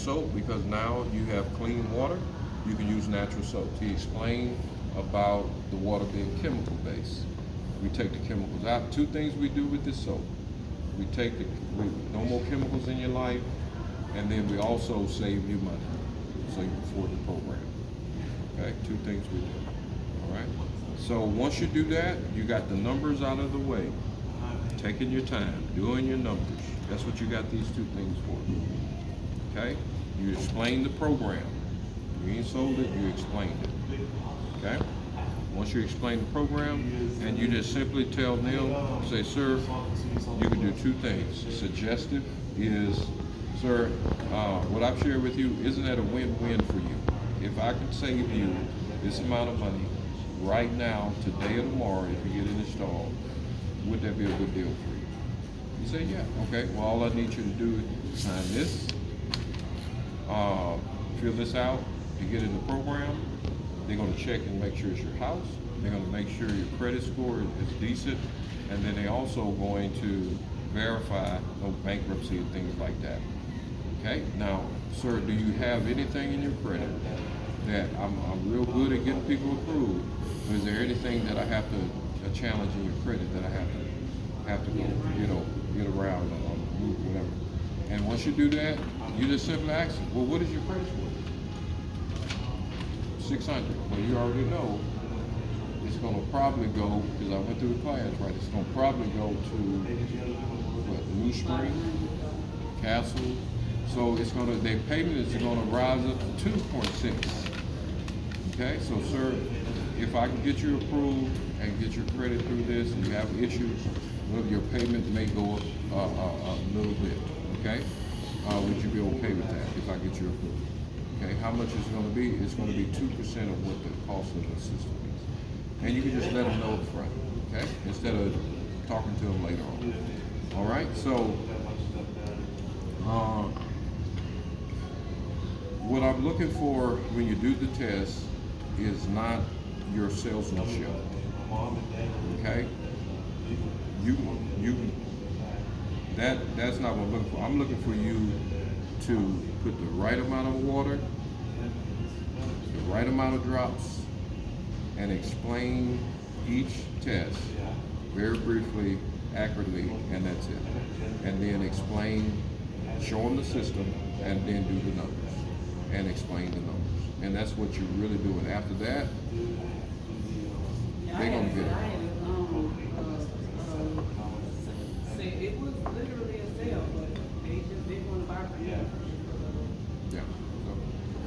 soap because now you have clean water. You can use natural soap. He explained about the water being chemical based. We take the chemicals out. Two things we do with this soap. We take no more chemicals in your life, and then we also save you money, so you can afford the program. Okay, two things we do. All right. So once you do that, you got the numbers out of the way, taking your time, doing your numbers. That's what you got these two things for. Okay. You explain the program. You ain't sold it. You explained it. Okay. Once you explain the program, and you just simply tell them, say, sir, you can do two things. Suggestive is, sir, what I've shared with you, isn't that a win-win for you? If I could save you this amount of money right now, today or tomorrow, if you get it installed, would that be a good deal for you? You say, yeah, okay, well, all I need you to do is sign this, fill this out, to get in the program. They're going to check and make sure it's your house. They're going to make sure your credit score is decent. And then they're also going to verify no bankruptcy and things like that. Okay? Now, sir, do you have anything in your credit that I'm real good at getting people approved? Or is there anything that I have to, a challenge in your credit that I have to go, get around or move, whatever? And once you do that, you just simply ask them, well, what is your credit score? 600. Well, you already know it's going to probably go, because I went through the class, right? It's going to probably go to what, New Spring, Castle. So it's going to, their payment is going to rise up to 2.6. Okay, so sir, if I can get you approved and get your credit through this, and you have issues, well, your payment may go up a little bit. Okay, would you be okay with that if I get you approved? Okay, how much is it going to be? It's going to be 2% of what the cost of the system is. And you can just let them know up front, okay? Instead of talking to them later on. All right, so what I'm looking for when you do the test is not your salesmanship, okay? That's not what I'm looking for. I'm looking for you to put the right amount of water, the right amount of drops, and explain each test very briefly, accurately, and that's it. And then explain, show them the system, and then do the numbers, and explain the numbers. And that's what you're really doing. After that, they're gonna get it. It was literally a sale, but they just didn't want to buy from me. Yeah.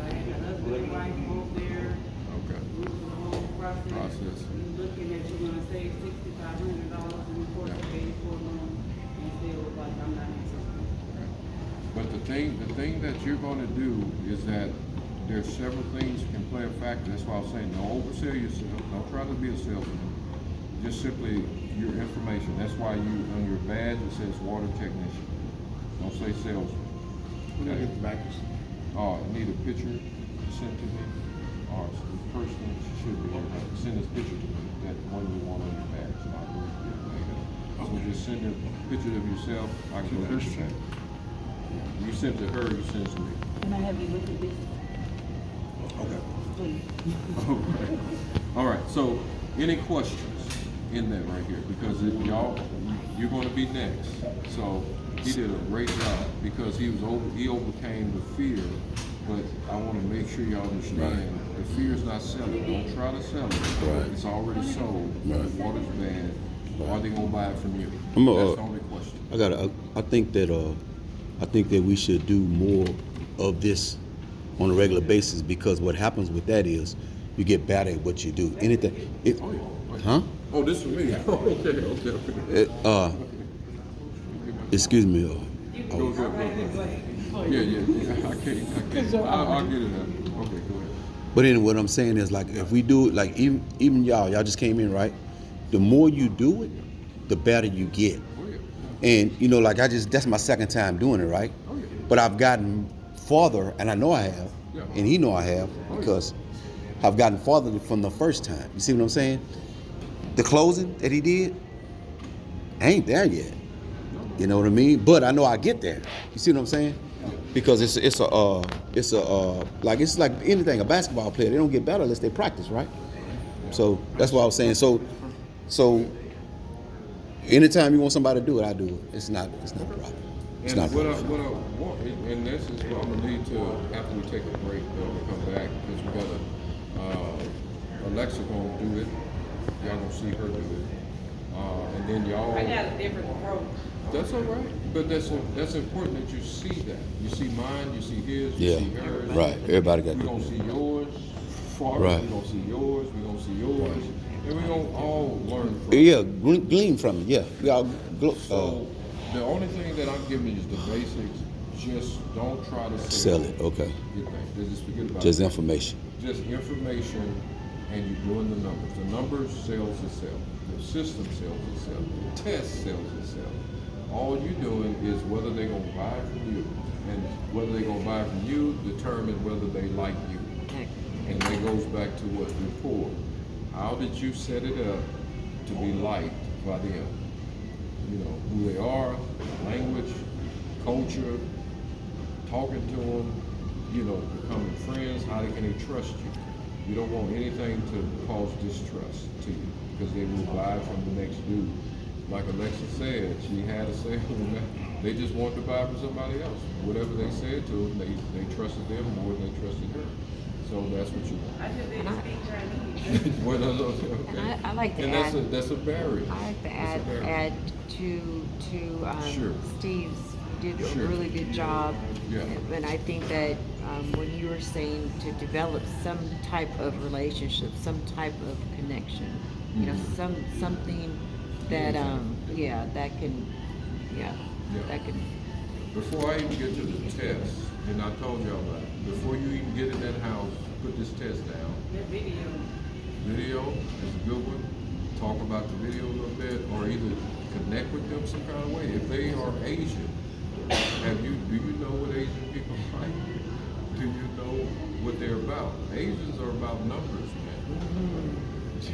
I had a husband and wife over there. Okay. Through the whole process. You looking at you're gonna save $6,500 in the course of 84 months, and still like I'm not interested. But the thing that you're going to do is that there's several things that can play a factor. That's why I'm saying don't oversell yourself. Don't try to be a salesman. Just simply your information. That's why you on your badge it says water technician. Don't say salesman. Okay. I need a picture sent to me. Or the person should be here. Send this picture to me. That one you want on your badge. And I'll go get it later. So just send a picture of yourself. I can understand. You send to her, you send to me. Can I have you look at this? Okay. Please. Okay. All right. So, any questions in that right here? Because you're going to be next. So he did a great job because he overcame the fear. But I want to make sure y'all understand the fear is not selling. Don't try to sell it. Right. It's already sold. Right. The water's bad. Are they going to buy it from you? That's the only question. I think that we should do more of this on a regular basis because what happens with that is you get better at what you do. Huh? Oh, this for me. Okay. Excuse me. Go. Yeah. I can't. I'll get it up. Okay, go ahead. But anyway, what I'm saying is like if we do it, like even y'all just came in, right? The more you do it, the better you get. Oh, yeah. And like that's my second time doing it, right? Oh, yeah. But I've gotten farther, and I know I have, Yeah. and he know I have Oh, yeah. because I've gotten farther from the first time. You see what I'm saying? The closing that he did, I ain't there yet. You know what I mean? But I know I get there. You see what I'm saying? because it's like anything. A basketball player, they don't get better unless they practice, right? So that's what I was saying. So anytime you want somebody to do it, I do it. It's not a problem. It's And not a what I problem. want, and this is what I'm gonna lead to after we take a break, we come back, because we got Alexa gonna do it. Y'all gonna see her do it. And then y'all. I got a different approach. That's all right, but that's important that you see that. You see mine, you see his, you Yeah, see hers. right. Everybody got We're to. gonna see yours, Farrah, Right. we're gonna see yours, we're gonna see yours, and we're gonna all learn from it. Yeah, glean from it. Yeah, we all. So the only thing that I'm giving you is the basics. Just don't try to Sell it. Okay. Your thing. Just forget about Just it. information. Just information, and you're doing the numbers. The numbers sells itself. The system sells itself. The test sells itself. All you're doing is whether they're gonna buy from you, and whether they're gonna buy from you determine whether they like you. And that goes back to what rapport. How did you set it up to be liked by them? You know who they are, language, culture, talking to them. You know, becoming friends. How can they trust you? You don't want anything to cause distrust to you, because they will buy from the next dude. Like Alexa said, she had a sale. They just wanted to buy from somebody else. Whatever they said to them, they trusted them more than they trusted her. So that's what you want. I just didn't speak Chinese. Well, no, okay. And I like to And add. that's a barrier. I like to That's a barrier. add to Sure. Steve's. You did Sure. a really good job. Yeah. And I think that when you were saying to develop some type of relationship, some type of connection, you know, Mhm. something that Yeah. that can Yeah. that can. Before I even get to the test, and I told y'all that, before you even get in that house, put this test down. That video. Video is a good one. Talk about the video a little bit, or either connect with them some kind of way. If they are Asian, do you know what Asian people like? Do you know what they're about? Asians are about numbers, man.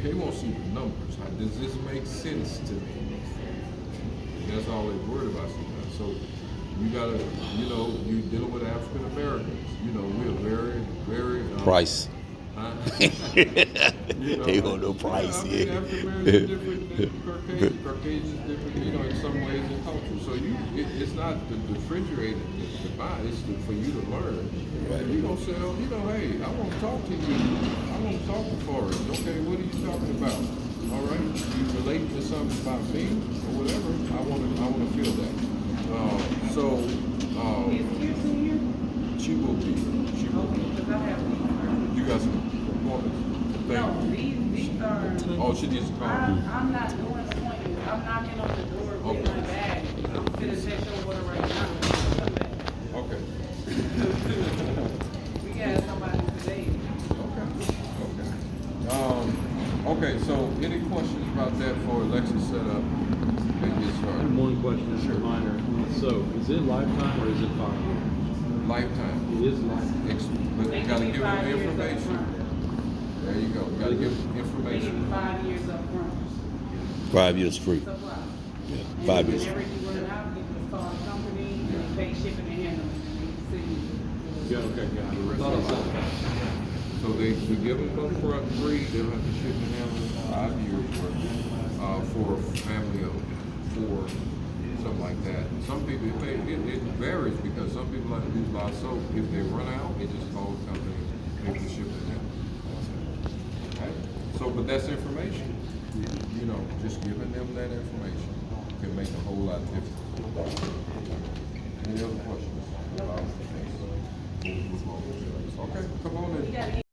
They won't see the numbers. Does this make sense to me? That's all they're worried about sometimes. So you gotta, you dealing with African Americans. You know, we're very, very Price. huh? They don't know price. Yeah, I mean, Yeah. African Americans different than Caucasian. Caucasians different, in some ways in culture. So it's not the refrigerator to buy. It's for you to learn. Right. If you gonna sell, hey, I want to talk to you. I want to talk to Forrest. Okay, what are you talking about? All right, you relate to something about me or whatever. I want to feel that. Is Kirsten here? She will be. She will be. Because I have these. You got some performance. No, these are. Oh, she needs to call. I'm not doing appointments. I'm knocking on the door with my bag. I'm gonna take your water right now. Come back. Okay. We got somebody today. Okay, so any questions about that for Alexa setup and get I have started? one question, it's a minor. So, is it lifetime or is it 5 years? Lifetime. It is lifetime. But They you give gotta me give 5 them years up information. front. There you go. You gotta give them They give information. me 5 years up front. 5 years free. Supply. Yeah, And 5 years. whenever you run out, you just call the company, you pay shipping and handling, and you see. Yeah, okay, got it. Thought it was So we give them up front free, they'll have to ship and handle 5 years worth, for a family of 4, something like that. Some people, it varies because some people like to use a lot of soap. If they run out, they just call the company, make the ship and handle. Okay? So, but that's information. Just giving them that information can make a whole lot of difference. Any other questions about this? Okay, come on in.